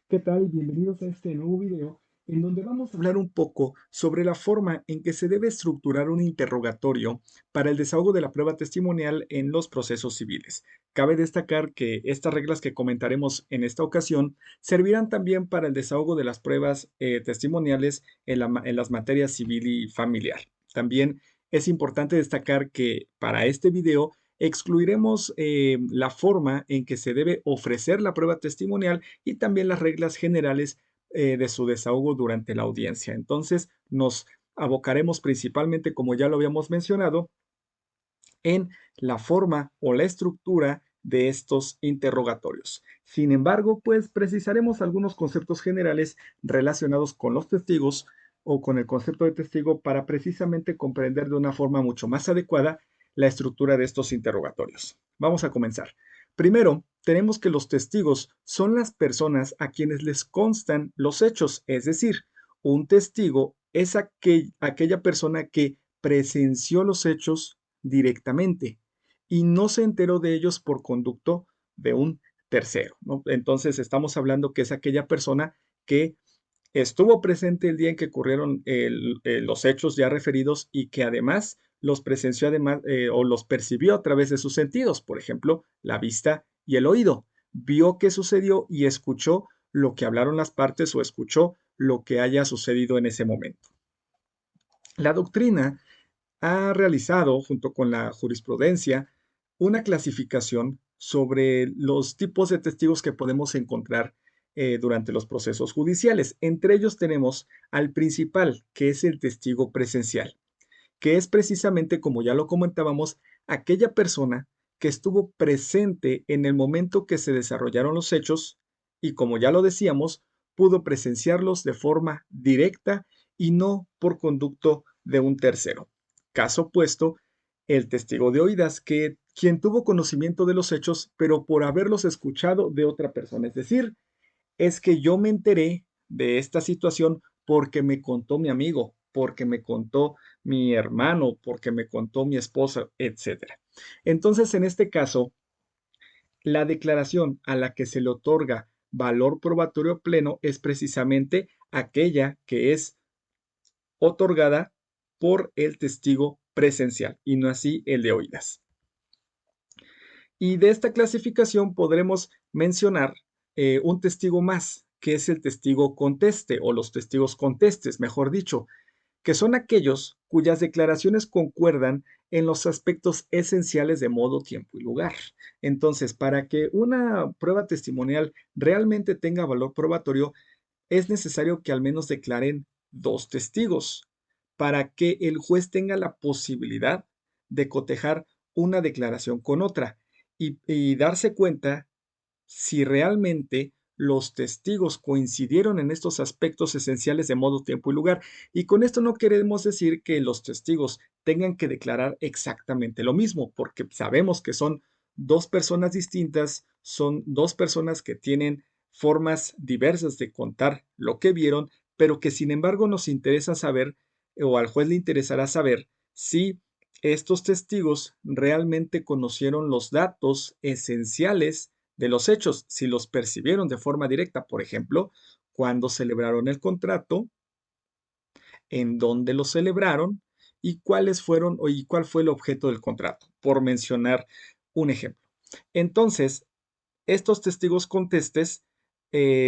¿Qué tal? Bienvenidos a este nuevo video en donde vamos a hablar un poco sobre la forma en que se debe estructurar un interrogatorio para el desahogo de la prueba testimonial en los procesos civiles. Cabe destacar que estas reglas que comentaremos en esta ocasión servirán también para el desahogo de las pruebas testimoniales en las materias civil y familiar. También es importante destacar que para este video excluiremos la forma en que se debe ofrecer la prueba testimonial y también las reglas generales de su desahogo durante la audiencia. Entonces, nos abocaremos principalmente, como ya lo habíamos mencionado, en la forma o la estructura de estos interrogatorios. Sin embargo, pues precisaremos algunos conceptos generales relacionados con los testigos o con el concepto de testigo para precisamente comprender de una forma mucho más adecuada la estructura de estos interrogatorios. Vamos a comenzar. Primero, tenemos que los testigos son las personas a quienes les constan los hechos, es decir, un testigo es aquella persona que presenció los hechos directamente y no se enteró de ellos por conducto de un tercero, ¿no? Entonces estamos hablando que es aquella persona que estuvo presente el día en que ocurrieron los hechos ya referidos y que además los presenció además o los percibió a través de sus sentidos, por ejemplo, la vista y el oído. Vio qué sucedió y escuchó lo que hablaron las partes o escuchó lo que haya sucedido en ese momento. La doctrina ha realizado, junto con la jurisprudencia, una clasificación sobre los tipos de testigos que podemos encontrar durante los procesos judiciales. Entre ellos tenemos al principal, que es el testigo presencial, que es precisamente, como ya lo comentábamos, aquella persona que estuvo presente en el momento que se desarrollaron los hechos y, como ya lo decíamos, pudo presenciarlos de forma directa y no por conducto de un tercero. Caso opuesto, el testigo de oídas, que quien tuvo conocimiento de los hechos, pero por haberlos escuchado de otra persona. Es decir, es que yo me enteré de esta situación porque me contó mi amigo, porque me contó mi hermano, porque me contó mi esposa, etcétera. Entonces, en este caso, la declaración a la que se le otorga valor probatorio pleno es precisamente aquella que es otorgada por el testigo presencial y no así el de oídas. Y de esta clasificación podremos mencionar un testigo más, que es el testigo conteste o los testigos contestes, mejor dicho, que son aquellos cuyas declaraciones concuerdan en los aspectos esenciales de modo, tiempo y lugar. Entonces, para que una prueba testimonial realmente tenga valor probatorio, es necesario que al menos declaren dos testigos para que el juez tenga la posibilidad de cotejar una declaración con otra y darse cuenta si realmente los testigos coincidieron en estos aspectos esenciales de modo, tiempo y lugar. Y con esto no queremos decir que los testigos tengan que declarar exactamente lo mismo, porque sabemos que son dos personas distintas, son dos personas que tienen formas diversas de contar lo que vieron, pero que sin embargo nos interesa saber, o al juez le interesará saber, si estos testigos realmente conocieron los datos esenciales de los hechos, si los percibieron de forma directa, por ejemplo, cuándo celebraron el contrato, en dónde lo celebraron y cuáles fueron y cuál fue el objeto del contrato, por mencionar un ejemplo. Entonces, estos testigos contestes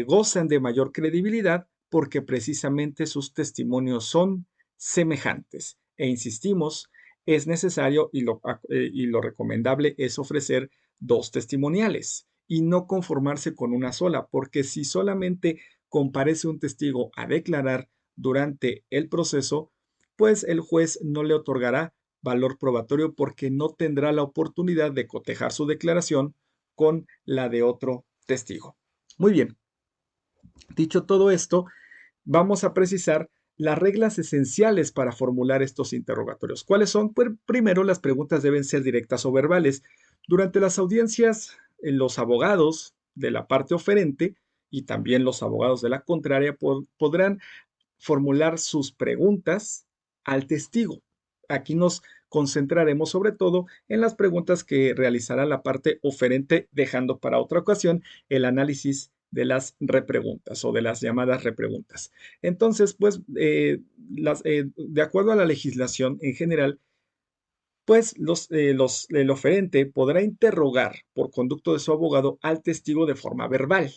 gozan de mayor credibilidad porque precisamente sus testimonios son semejantes. E insistimos, es necesario y lo recomendable es ofrecer dos testimoniales y no conformarse con una sola, porque si solamente comparece un testigo a declarar durante el proceso, pues el juez no le otorgará valor probatorio porque no tendrá la oportunidad de cotejar su declaración con la de otro testigo. Muy bien, dicho todo esto, vamos a precisar las reglas esenciales para formular estos interrogatorios. ¿Cuáles son? Pues primero, las preguntas deben ser directas o verbales. Durante las audiencias, los abogados de la parte oferente y también los abogados de la contraria podrán formular sus preguntas al testigo. Aquí nos concentraremos sobre todo en las preguntas que realizará la parte oferente, dejando para otra ocasión el análisis de las repreguntas o de las llamadas repreguntas. Entonces, pues, de acuerdo a la legislación en general, pues el oferente podrá interrogar por conducto de su abogado al testigo de forma verbal.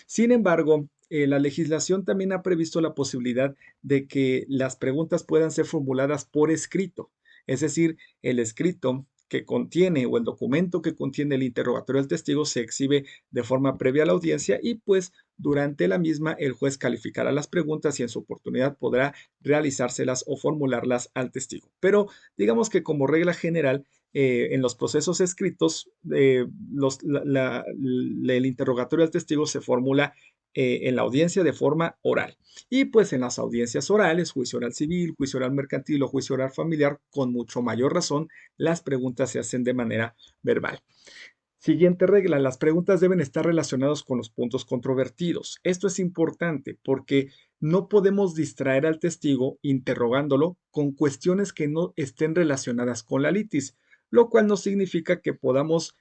Sin embargo, la legislación también ha previsto la posibilidad de que las preguntas puedan ser formuladas por escrito, es decir, el escrito que contiene o el documento que contiene el interrogatorio del testigo se exhibe de forma previa a la audiencia y pues durante la misma el juez calificará las preguntas y en su oportunidad podrá realizárselas o formularlas al testigo. Pero digamos que como regla general, en los procesos escritos, el interrogatorio al testigo se formula en la audiencia de forma oral. Y pues en las audiencias orales, juicio oral civil, juicio oral mercantil o juicio oral familiar, con mucho mayor razón, las preguntas se hacen de manera verbal. Siguiente regla, las preguntas deben estar relacionadas con los puntos controvertidos. Esto es importante porque no podemos distraer al testigo interrogándolo con cuestiones que no estén relacionadas con la litis, lo cual no significa que podamos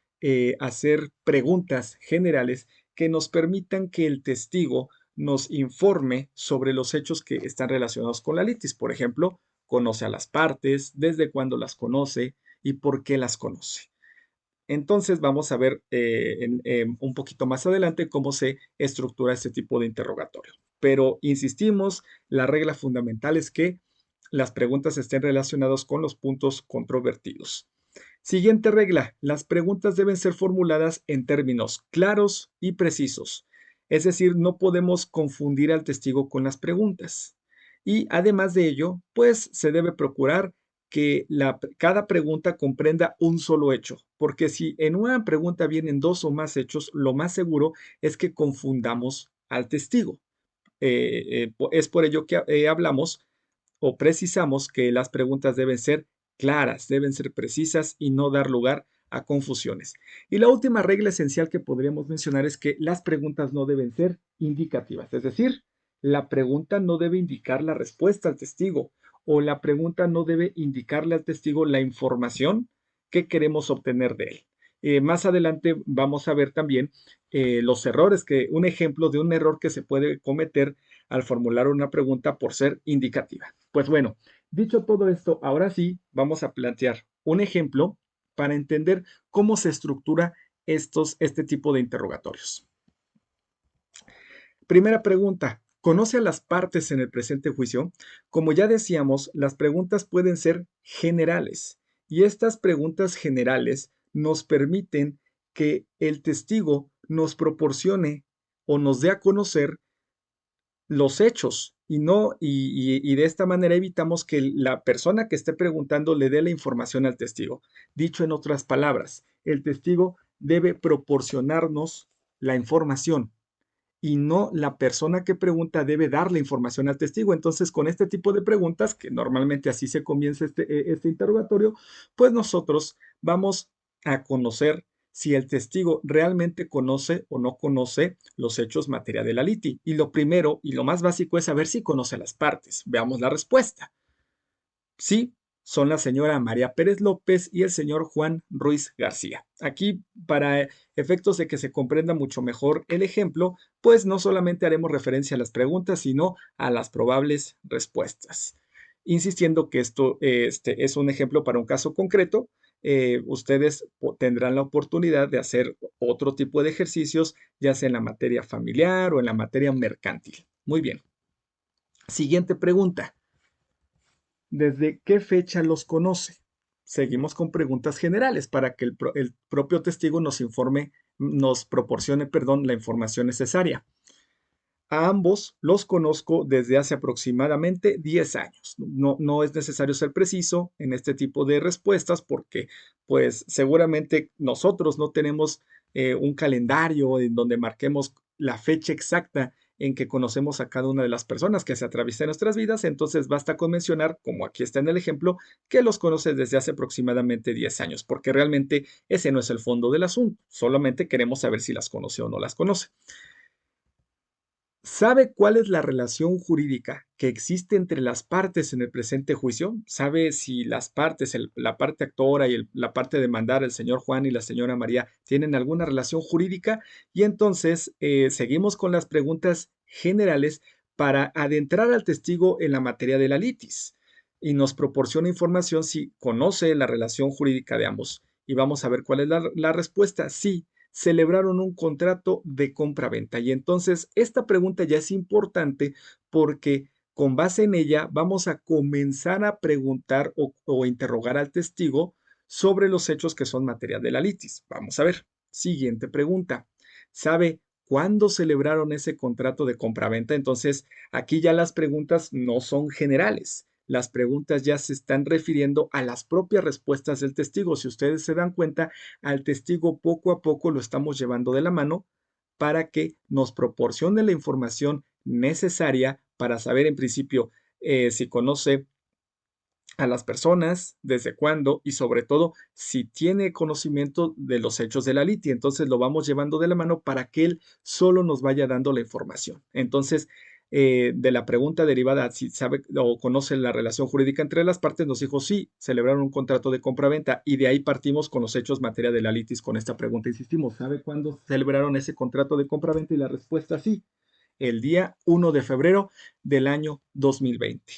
hacer preguntas generales que nos permitan que el testigo nos informe sobre los hechos que están relacionados con la litis. Por ejemplo, conoce a las partes, desde cuándo las conoce y por qué las conoce. Entonces vamos a ver un poquito más adelante cómo se estructura este tipo de interrogatorio. Pero insistimos, la regla fundamental es que las preguntas estén relacionadas con los puntos controvertidos. Siguiente regla, las preguntas deben ser formuladas en términos claros y precisos. Es decir, no podemos confundir al testigo con las preguntas. Y además de ello, pues se debe procurar que cada pregunta comprenda un solo hecho, porque si en una pregunta vienen dos o más hechos, lo más seguro es que confundamos al testigo. Es por ello que hablamos o precisamos que las preguntas deben ser claras, deben ser precisas y no dar lugar a confusiones. Y la última regla esencial que podríamos mencionar es que las preguntas no deben ser indicativas, es decir, la pregunta no debe indicar la respuesta al testigo o la pregunta no debe indicarle al testigo la información que queremos obtener de él. Más adelante vamos a ver también los errores, un ejemplo de un error que se puede cometer al formular una pregunta por ser indicativa. Pues bueno, dicho todo esto, ahora sí vamos a plantear un ejemplo para entender cómo se estructura este tipo de interrogatorios. Primera pregunta, ¿conoce a las partes en el presente juicio? Como ya decíamos, las preguntas pueden ser generales y estas preguntas generales nos permiten que el testigo nos proporcione o nos dé a conocer los hechos y de esta manera evitamos que la persona que esté preguntando le dé la información al testigo. Dicho en otras palabras, el testigo debe proporcionarnos la información y no la persona que pregunta debe dar la información al testigo. Entonces, con este tipo de preguntas, que normalmente así se comienza este interrogatorio, pues nosotros vamos a conocer si el testigo realmente conoce o no conoce los hechos materia de la liti. Y lo primero y lo más básico es saber si conoce las partes. Veamos la respuesta. Sí, son la señora María Pérez López y el señor Juan Ruiz García. Aquí, para efectos de que se comprenda mucho mejor el ejemplo, pues no solamente haremos referencia a las preguntas, sino a las probables respuestas. Insistiendo que esto es un ejemplo para un caso concreto, ustedes tendrán la oportunidad de hacer otro tipo de ejercicios, ya sea en la materia familiar o en la materia mercantil. Muy bien. Siguiente pregunta. ¿Desde qué fecha los conoce? Seguimos con preguntas generales para que el propio testigo nos proporcione, perdón, la información necesaria. A ambos los conozco desde hace aproximadamente 10 años. No es necesario ser preciso en este tipo de respuestas porque, pues, seguramente nosotros no tenemos un calendario en donde marquemos la fecha exacta en que conocemos a cada una de las personas que se atraviesan en nuestras vidas. Entonces, basta con mencionar, como aquí está en el ejemplo, que los conoce desde hace aproximadamente 10 años, porque realmente ese no es el fondo del asunto. Solamente queremos saber si las conoce o no las conoce. ¿Sabe cuál es la relación jurídica que existe entre las partes en el presente juicio? ¿Sabe si las partes, la parte actora y la parte demandada, el señor Juan y la señora María, tienen alguna relación jurídica? Y entonces seguimos con las preguntas generales para adentrar al testigo en la materia de la litis. Y nos proporciona información si conoce la relación jurídica de ambos. Y vamos a ver cuál es la respuesta. Sí, celebraron un contrato de compra-venta. Y entonces esta pregunta ya es importante porque con base en ella vamos a comenzar a preguntar o interrogar al testigo sobre los hechos que son materia de la litis. Vamos a ver. Siguiente pregunta. ¿Sabe cuándo celebraron ese contrato de compra-venta? Entonces, aquí ya las preguntas no son generales. Las preguntas ya se están refiriendo a las propias respuestas del testigo. Si ustedes se dan cuenta, al testigo poco a poco lo estamos llevando de la mano para que nos proporcione la información necesaria para saber en principio si conoce a las personas, desde cuándo y sobre todo si tiene conocimiento de los hechos de la litis. Entonces lo vamos llevando de la mano para que él solo nos vaya dando la información. Entonces, de la pregunta derivada, si sabe o conoce la relación jurídica entre las partes, nos dijo sí, celebraron un contrato de compra-venta y de ahí partimos con los hechos materia de la litis con esta pregunta. Insistimos, ¿sabe cuándo celebraron ese contrato de compra-venta? Y la respuesta sí, el día 1 de febrero del año 2020.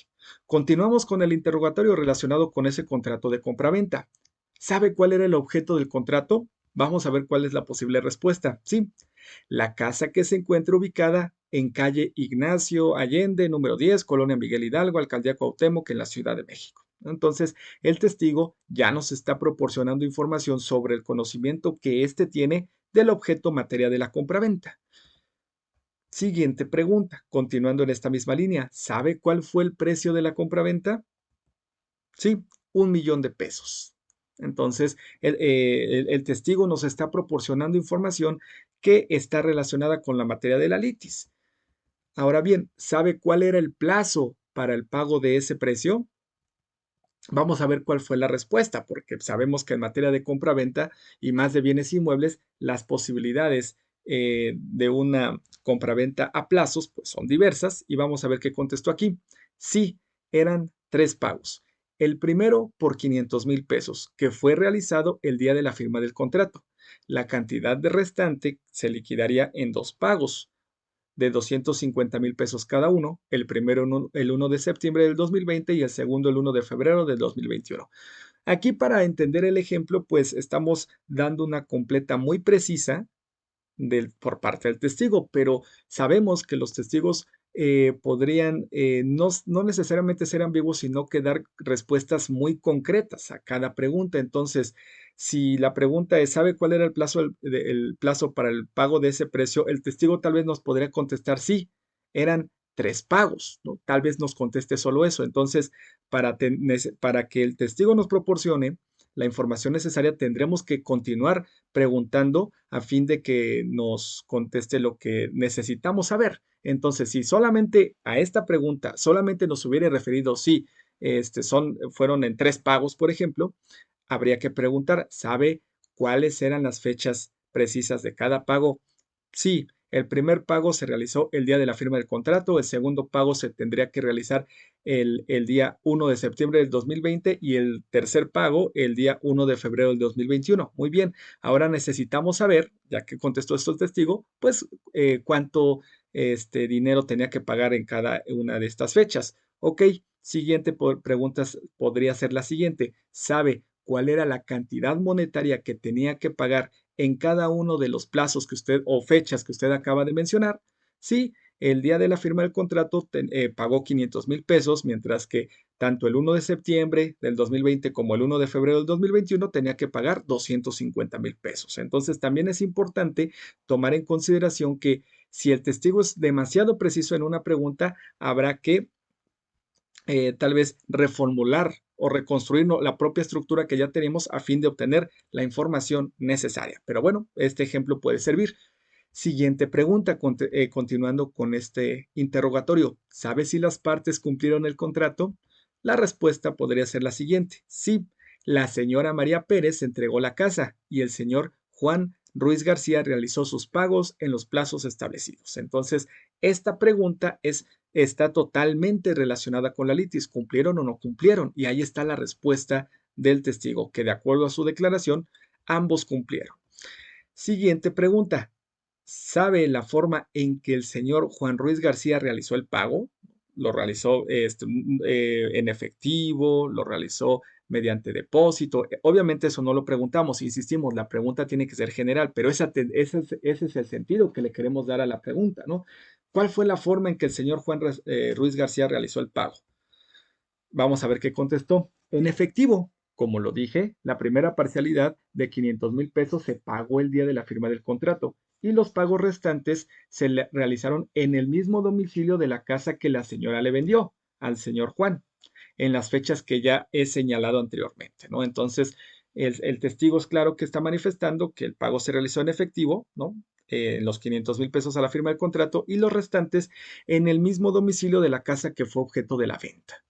Continuamos con el interrogatorio relacionado con ese contrato de compraventa. ¿Sabe cuál era el objeto del contrato? Vamos a ver cuál es la posible respuesta. Sí, la casa que se encuentra ubicada en calle Ignacio Allende, número 10, Colonia Miguel Hidalgo, Alcaldía Cuauhtémoc, en la Ciudad de México. Entonces, el testigo ya nos está proporcionando información sobre el conocimiento que éste tiene del objeto materia de la compraventa. Siguiente pregunta, continuando en esta misma línea, ¿sabe cuál fue el precio de la compraventa? Sí, 1 millón de pesos. Entonces, el testigo nos está proporcionando información que está relacionada con la materia de la litis. Ahora bien, ¿sabe cuál era el plazo para el pago de ese precio? Vamos a ver cuál fue la respuesta, porque sabemos que en materia de compra-venta y más de bienes inmuebles, las posibilidades de una compraventa a plazos pues son diversas y vamos a ver qué contestó aquí. Sí, eran 3 pagos. El primero por 500,000 pesos, que fue realizado el día de la firma del contrato. La cantidad de restante se liquidaría en 2 pagos de 250,000 pesos cada uno, el primero el 1 de septiembre del 2020 y el segundo el 1 de febrero del 2021. Aquí para entender el ejemplo, pues estamos dando una completa muy precisa por parte del testigo, pero sabemos que los testigos podrían no necesariamente ser ambiguos, sino que dar respuestas muy concretas a cada pregunta. Entonces, si la pregunta es, ¿sabe cuál era el plazo para el pago de ese precio? El testigo tal vez nos podría contestar, sí, eran 3 pagos, ¿no? Tal vez nos conteste solo eso. Entonces, para que el testigo nos proporcione la información necesaria, tendremos que continuar preguntando a fin de que nos conteste lo que necesitamos saber. Entonces, si solamente a esta pregunta solamente nos hubiera referido sí, fueron en 3 pagos, por ejemplo, habría que preguntar, ¿sabe cuáles eran las fechas precisas de cada pago? Sí, el primer pago se realizó el día de la firma del contrato, el segundo pago se tendría que realizar el día 1 de septiembre del 2020 y el tercer pago el día 1 de febrero del 2021. Muy bien, ahora necesitamos saber, ya que contestó esto el testigo, pues cuánto dinero tenía que pagar en cada una de estas fechas. Ok, siguiente pregunta podría ser la siguiente. ¿Sabe cuál era la cantidad monetaria que tenía que pagar en cada uno de los plazos que usted o fechas que usted acaba de mencionar? Sí, el día de la firma del contrato pagó 500,000 pesos, mientras que tanto el 1 de septiembre del 2020 como el 1 de febrero del 2021 tenía que pagar 250,000 pesos. Entonces, también es importante tomar en consideración que si el testigo es demasiado preciso en una pregunta, habrá que tal vez reformular o reconstruir la propia estructura que ya tenemos a fin de obtener la información necesaria. Pero bueno, este ejemplo puede servir. Siguiente pregunta, continuando con este interrogatorio. ¿Sabe si las partes cumplieron el contrato? La respuesta podría ser la siguiente. Sí, la señora María Pérez entregó la casa y el señor Juan Ruiz García realizó sus pagos en los plazos establecidos. Entonces, esta pregunta está totalmente relacionada con la litis. ¿Cumplieron o no cumplieron? Y ahí está la respuesta del testigo, que de acuerdo a su declaración, ambos cumplieron. Siguiente pregunta. ¿Sabe la forma en que el señor Juan Ruiz García realizó el pago? ¿Lo realizó en efectivo? ¿Lo realizó mediante depósito? Obviamente eso no lo preguntamos, insistimos, la pregunta tiene que ser general, pero ese es el sentido que le queremos dar a la pregunta, ¿no? ¿Cuál fue la forma en que el señor Juan Ruiz García realizó el pago? Vamos a ver qué contestó. En efectivo, como lo dije, la primera parcialidad de 500,000 pesos se pagó el día de la firma del contrato y los pagos restantes se realizaron en el mismo domicilio de la casa que la señora le vendió al señor Juan, en las fechas que ya he señalado anteriormente, ¿no? Entonces, el testigo es claro que está manifestando que el pago se realizó en efectivo, ¿no? Los 500,000 pesos a la firma del contrato y los restantes en el mismo domicilio de la casa que fue objeto de la venta.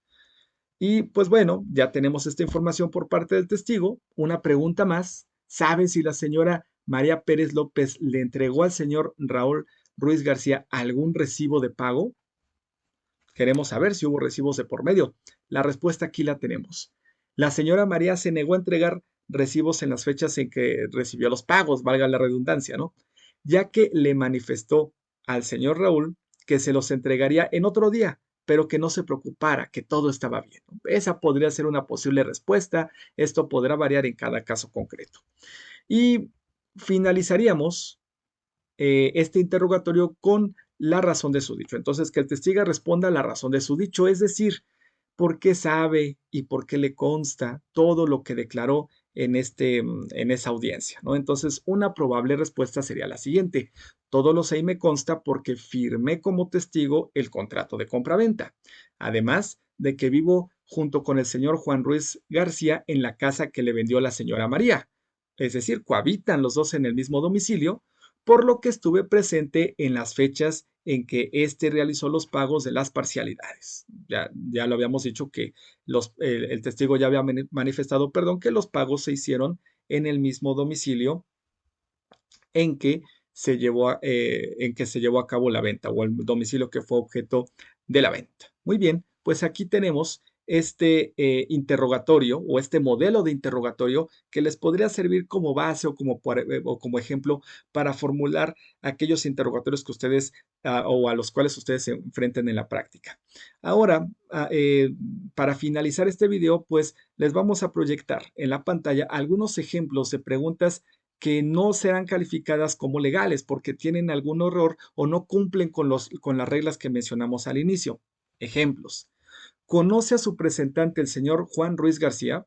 Y pues bueno, ya tenemos esta información por parte del testigo. Una pregunta más. ¿Sabe si la señora María Pérez López le entregó al señor Raúl Ruiz García algún recibo de pago? Queremos saber si hubo recibos de por medio. La respuesta aquí la tenemos. La señora María se negó a entregar recibos en las fechas en que recibió los pagos, valga la redundancia, ¿no? Ya que le manifestó al señor Raúl que se los entregaría en otro día, pero que no se preocupara, que todo estaba bien. Esa podría ser una posible respuesta. Esto podrá variar en cada caso concreto. Y finalizaríamos este interrogatorio con la razón de su dicho. Entonces, que el testigo responda la razón de su dicho, es decir, por qué sabe y por qué le consta todo lo que declaró en esa audiencia, ¿no? Entonces, una probable respuesta sería la siguiente. Todo lo sé y me consta porque firmé como testigo el contrato de compraventa. Además de que vivo junto con el señor Juan Ruiz García en la casa que le vendió la señora María. Es decir, cohabitan los dos en el mismo domicilio, por lo que estuve presente en las fechas en que éste realizó los pagos de las parcialidades. Ya lo habíamos dicho que el testigo ya había manifestado, perdón, que los pagos se hicieron en el mismo domicilio en que en que se llevó a cabo la venta o el domicilio que fue objeto de la venta. Muy bien, pues aquí tenemos este interrogatorio o este modelo de interrogatorio que les podría servir como base o como ejemplo para formular aquellos interrogatorios que ustedes o a los cuales ustedes se enfrenten en la práctica. Ahora, para finalizar este video, pues les vamos a proyectar en la pantalla algunos ejemplos de preguntas que no serán calificadas como legales porque tienen algún error o no cumplen con las reglas que mencionamos al inicio. Ejemplos. ¿Conoce a su presentante el señor Juan Ruiz García?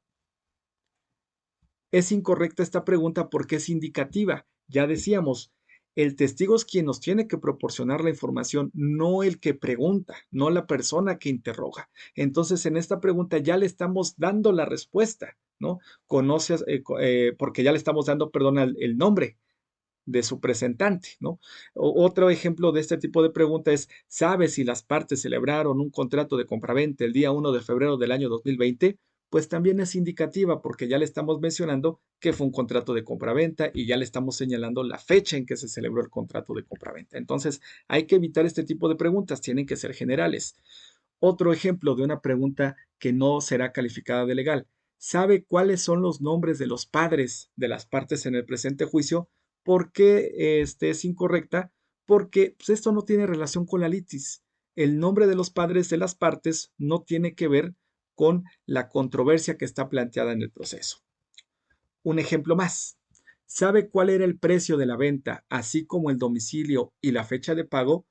Es incorrecta esta pregunta porque es indicativa. Ya decíamos, el testigo es quien nos tiene que proporcionar la información, no el que pregunta, no la persona que interroga. Entonces, en esta pregunta ya le estamos dando la respuesta, ¿no? Porque ya le estamos dando, perdón, el nombre de su presentante, ¿no? Otro ejemplo de este tipo de pregunta es, ¿sabe si las partes celebraron un contrato de compraventa el día 1 de febrero del año 2020? Pues también es indicativa porque ya le estamos mencionando que fue un contrato de compraventa y ya le estamos señalando la fecha en que se celebró el contrato de compraventa. Entonces, hay que evitar este tipo de preguntas, tienen que ser generales. Otro ejemplo de una pregunta que no será calificada de legal. ¿Sabe cuáles son los nombres de los padres de las partes en el presente juicio? ¿Por qué es incorrecta? Porque pues, esto no tiene relación con la litis. El nombre de los padres de las partes no tiene que ver con la controversia que está planteada en el proceso. Un ejemplo más. ¿Sabe cuál era el precio de la venta, así como el domicilio y la fecha de pago?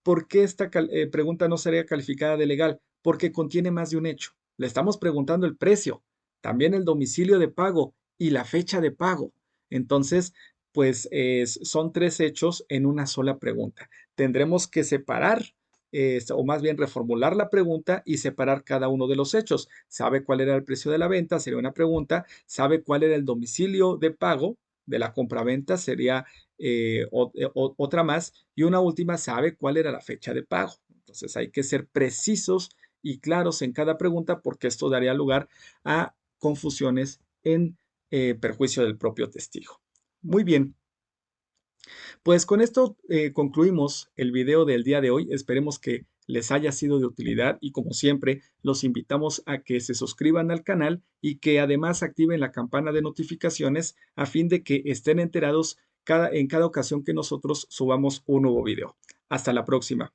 ¿Por qué esta pregunta no sería calificada de legal? Porque contiene más de un hecho. Le estamos preguntando el precio, también el domicilio de pago y la fecha de pago. Entonces, pues son tres hechos en una sola pregunta. Tendremos que separar o más bien reformular la pregunta y separar cada uno de los hechos. ¿Sabe cuál era el precio de la venta? Sería una pregunta. ¿Sabe cuál era el domicilio de pago de la compraventa? Sería otra más. Y una última, ¿sabe cuál era la fecha de pago? Entonces hay que ser precisos y claros en cada pregunta porque esto daría lugar a confusiones en perjuicio del propio testigo. Muy bien. Pues con esto concluimos el video del día de hoy. Esperemos que les haya sido de utilidad y como siempre los invitamos a que se suscriban al canal y que además activen la campana de notificaciones a fin de que estén enterados en cada ocasión que nosotros subamos un nuevo video. Hasta la próxima.